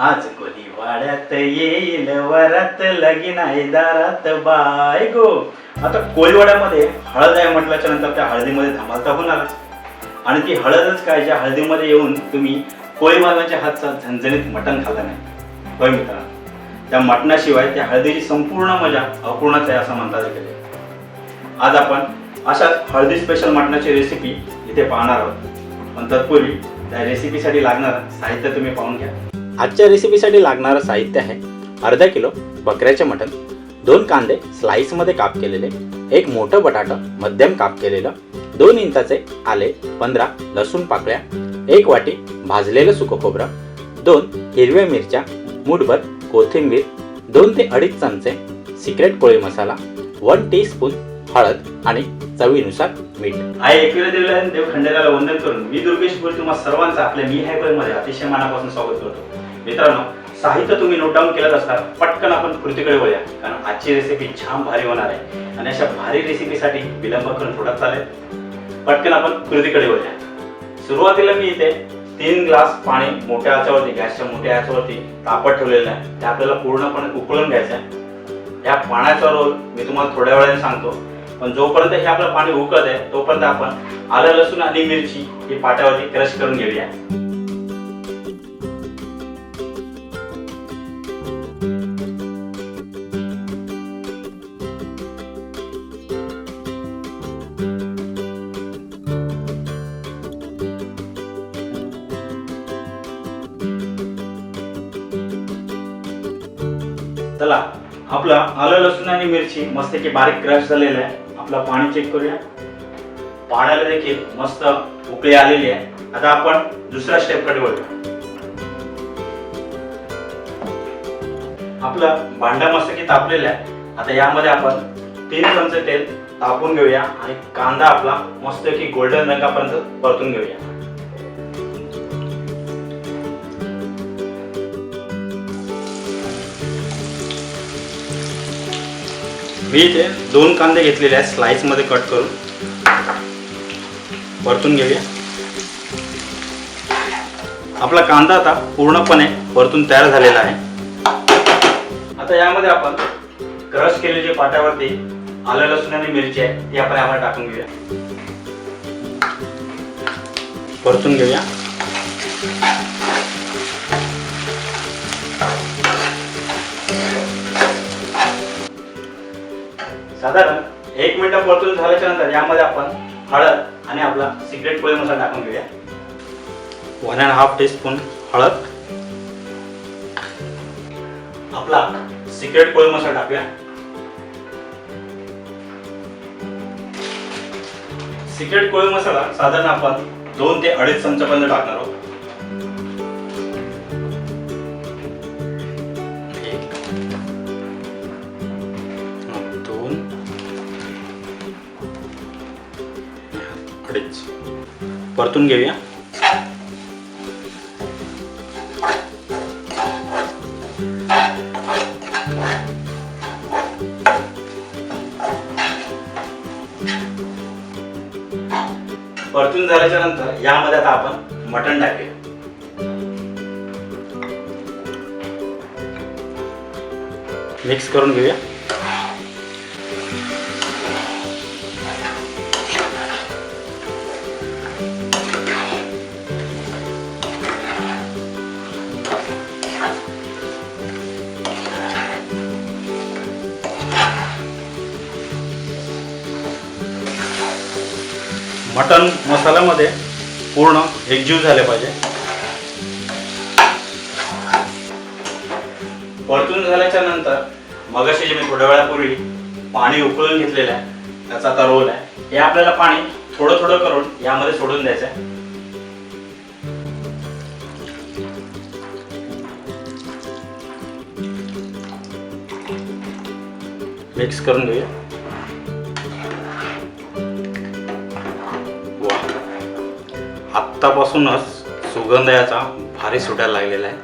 आज कोणी वाड्यात येईल वरात लगीन आहे दारात बायको. आता कोळीवाड्यामध्ये हळद आहे म्हटल्याच्या नंतर त्या हळदीमध्ये धमाल तर होणारच. आणि ती हळदच काय, ज्या हळदीमध्ये येऊन तुम्ही कोळी मालवाच्या हातचा झणझणीत मटण खाल्लं नाही होय मित्रांनो. त्या मटणाशिवाय त्या हळदीची संपूर्ण मजा अपूर्णच आहे असं म्हणता येईल. आज आपण अशाच हळदी स्पेशल मटणाची रेसिपी इथे पाहणार आहोत. पण तत्पूर्वी त्या रेसिपीसाठी लागणारं साहित्य तुम्ही पाहून घ्या. आजच्या रेसिपीसाठी लागणारं साहित्य आहे अर्धा किलो बकऱ्याचे मटण, 2 कांदे स्लाइसमध्ये काप केलेले, 1 मोठं बटाटं मध्यम काप केलेलं, 2 इंचाचे आले, 15 लसूण पाकळ्या, 1 वाटी भाजलेलं सुकं खोबरं, 2 हिरव्या मिरच्या, मूठभर कोथिंबीर, 2 ते 2.5 चमचे सिक्रेट कोळी मसाला, 1 टीस्पून हळद आणि चवीनुसार मीठ. आई एकविरा देवीला देव खंडेराला वंदन करून मी दुर्गेश बोल तुम्हा सर्वांचं आपल्या मी हायपर मध्ये अतिशय मनापासून स्वागत करतो. मित्रांनो, साहित्य तुम्ही नोट डाऊन केलं असता पटकन आपण कृतीकडे वळूया, कारण आजची रेसिपी छान भारी होणार आहे. आणि अशा भारी रेसिपीसाठी विलंब करून थोडा चालेल. पटकन आपण कृतीकडे वळूया. सुरुवातीला मी इथे 3 ग्लास पाणी मोठ्या आचेवरती, गॅसच्या मोठ्या आचेवरती तापत ठेवलेलं आहे. ते आपल्याला पूर्णपणे उकळून घ्यायचं आहे. या पाण्याचा रोल मी तुम्हाला थोड्या वेळाने सांगतो, पण जोपर्यंत हे आपलं पाणी उकळत आहे तोपर्यंत आपण आलं लसूण आणि मिरची ही पाट्यावरती क्रश करून घेऊया. चला, आपला आलं लसूण आणि मिरची मस्त की बारीक क्रश झालेलं आहे. आपलं पाणी चेक करूया. पाण्याला देखील मस्त उकळी आलेली आहे. आता आपण दुसऱ्या स्टेप कडे वळूया. आपलं भांडं मस्त की तापलेलं आहे. आता यामध्ये आपण 3 चमचे तेल तापून घेऊया आणि कांदा आपला मस्त की गोल्डन रंगापर्यंत परतून घेऊया. मी इथे 2 कांदे घेतलेले आहेत, स्लाइस मध्ये कट करून परतून घेऊया. आपला कांदा आता पूर्णपणे परतून तयार झालेला आहे. आता यामध्ये आपण क्रश केलेली पाट्यावरती आलं लसूण आणि मिरची आहे ती आपण यामध्ये टाकून घेऊया, परतून घेऊया. साधारण 1 मिनिट परतून झाल्याच्या नंतर यामध्ये आपण हळद आणि आपला सिक्रेट कोळी मसाला टाकून घेऊया. 1.5 टीस्पून हळद, आपला सिक्रेट कोळी मसाला टाकूया. सिक्रेट कोळी मसाला साधारण आपण 2 ते 2.5 चमच्यापर्यंत टाकणार आहोत. परतून घेऊया. परतून झाल्याच्या नंतर यामध्ये आता आपण मटण टाकूया. मिक्स करून घेऊया. मटण मसाल्यामध्ये पूर्ण एकजीव झाले पाहिजे. परतून झाल्याच्या नंतर मगाशी जे मी थोड्या वेळापूर्वी पाणी उकळून घेतलेलं आहे त्याचा आता रोल आहे. हे आपल्याला पाणी थोडं थोडं करून यामध्ये सोडून द्यायचं आहे. मिक्स करून घेऊया. आत्तापासूनच सुगंध याचा भारी सुटायला लागलेला आहे.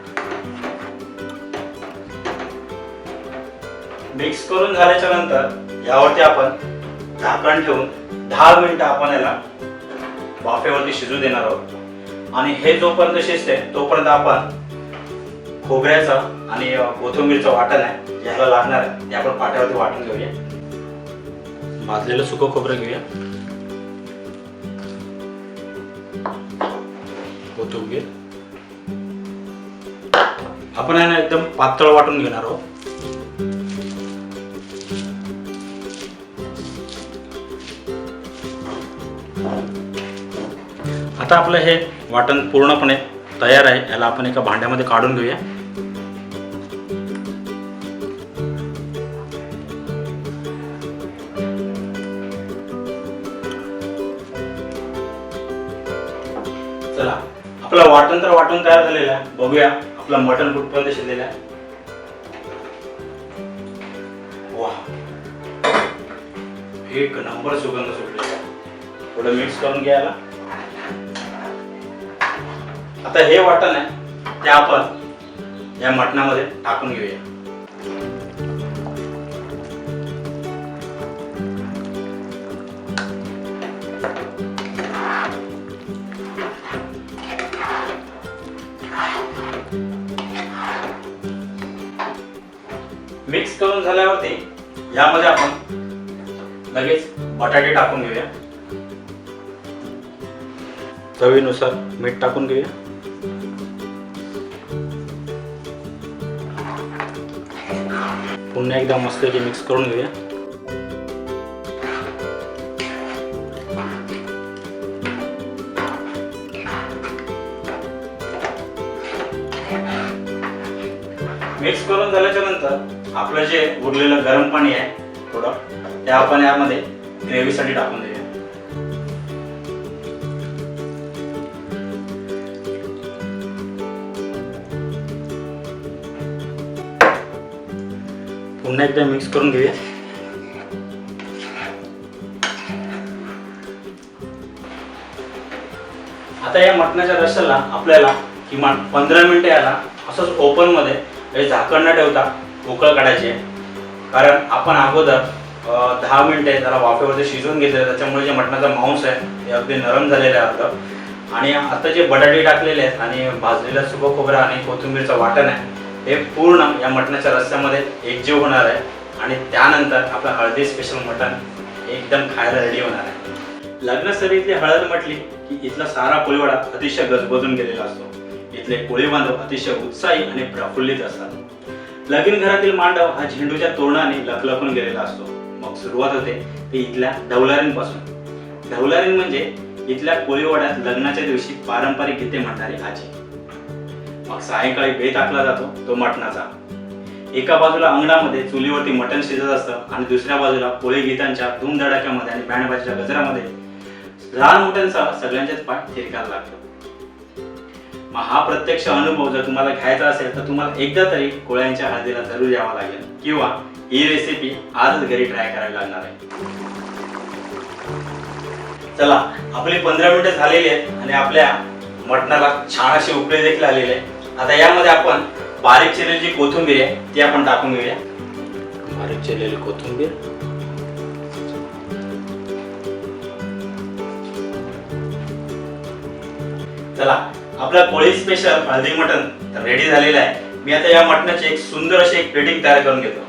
मिक्स करून झाल्याच्या नंतर यावरती आपण झाकण ठेवून 10 मिनिटं आपण याला वाफेवरती शिजू देणार आहोत. आणि हे जोपर्यंत शिजते तोपर्यंत आपण खोबऱ्याचं आणि कोथिंबीरचं वाटण आहे, याला लागणार आहे ते आपण पाट्यावरती वाटून घेऊया. भाजलेलं सुकं खोबरं घेऊया, कोथिंबीर आपण आहे ना एकदम पातळ वाटून घेणार आहोत. आता आपलं हे वाटण पूर्णपणे तयार आहे. याला आपण एका भांड्यामध्ये काढून घेऊया. चला, आपलं वाटण तर वाटून तयार झालेलं आहे. बघूया आपलं मटण कुठपर्यंत शिजलेलं आहे. वा, एक नंबर सुगंध सुटलेला आहे. थोडं मिक्स करून घ्यायला. आता हे वाटण आहे ते आपण या मटणामध्ये टाकून घेऊया. मिक्स करून झाल्यावरती यामध्ये आपण लगेच बटाटे टाकून घेऊया. चवीनुसार मीठ टाकून घेऊया. पुन्हा एकदा मस्त मिक्स करून घेऊया. मिक्स करून झाल्याच्या नंतर आपलं जे उरलेलं गरम पाणी आहे थोडं, ते आपण यामध्ये ग्रेव्हीसाठी टाकून देऊया. पुन्हा एकदा मिक्स करून घेऊया. आता या मटणाच्या रश्श्याला आपल्याला किमान 15 मिनिटे याला असंच ओपन मध्ये झाकण न ठेवता उकळ काढायची आहे. कारण आपण अगोदर 10 मिनिटे त्याला वाफेवरती शिजवून घेतले, त्याच्यामुळे जे मटणाचा मांस आहे ते अगदी नरम झालेलं आहे अर्ध. आणि आता जे बटाटे टाकलेले आहेत आणि भाजलेलं सुकं खोबरं आणि कोथिंबीरचं वाटण आहे हे पूर्ण या मटणाच्या रस्स्यामध्ये एकजीव होणार आहे. आणि त्यानंतर आपलं हळदी स्पेशल मटण एकदम खायला रेडी होणार आहे. लग्नसरीतली हळद म्हटली की इथला सारा कोळीवाडा अतिशय गजबजून गेलेला असतो. इथले कोळी बांधव अतिशय उत्साही आणि प्रफुल्लित असतात. लगीन घरातील मांडव हा झेंडूच्या तोरणाने लखलखून गेलेला असतो. मग सुरुवात होते ते इथल्या ढवलारींपासून. ढवलारीन म्हणजे इथल्या कोळीवाड्यात लग्नाच्या दिवशी पारंपरिक गीते म्हणणारी आजी. मग सायंकाळी बेत आखला जातो तो मटणाचा. एका बाजूला अंगणामध्ये चुलीवरती मटण शिजत असतं आणि दुसऱ्या बाजूला कोळी गीतांच्या धूमधडाक्यामध्ये आणि बँडबाजीच्या गजरामध्ये लहान मोठ्यांचा सगळ्यांच्याच पाठ थिरकायला लागतो. मग हा प्रत्यक्ष अनुभव जर तुम्हाला घ्यायचा असेल तर तुम्हाला एकदा तरी कोळ्यांच्या हळदीला जरूर यावं लागेल किंवा ही रेसिपी आजच घरी ट्राय करायला लागणार आहे. चला, आपली 15 मिनिटे झालेली आहेत आणि आपल्या मटणाला छान अशी उकळी देखील आलेली आहे. आता यामध्ये आपण बारीक चिरलेली कोथिंबीर आहे ती आपण टाकून घेऊया. बारीक चिरलेली कोथिंबीर, चला आपला कोळी स्पेशल हळदी मटण तर रेडी झालेलं आहे. मी आता या मटणाची एक सुंदर अशी एक प्लेटिंग तयार करून घेतो.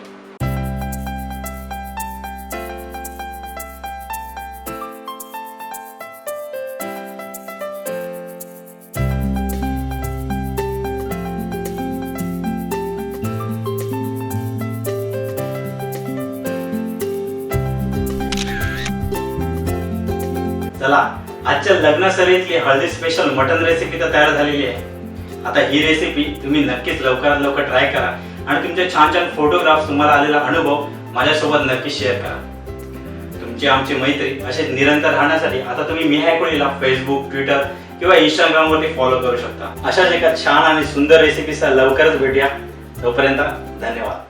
चला, आजच्या लग्नासरीतली हळदी स्पेशल मटन रेसिपी तर तयार झालेली आहे. आता ही रेसिपी तुम्ही नक्कीच लवकरात लवकर ट्राय करा आणि तुमचे छान छान फोटोग्राफ्स, तुम्हाला आलेला अनुभव माझ्यासोबत नक्की शेअर करा. तुमची आमची मैत्री असे निरंतर राहण्यासाठी आता तुम्ही मी हाय कोळीला फेसबुक, ट्विटर किंवा इंस्टाग्राम वरती फॉलो करू शकता. अशाच एका छान आणि सुंदर रेसिपीसह लवकरच भेटूया. तोपर्यंत धन्यवाद.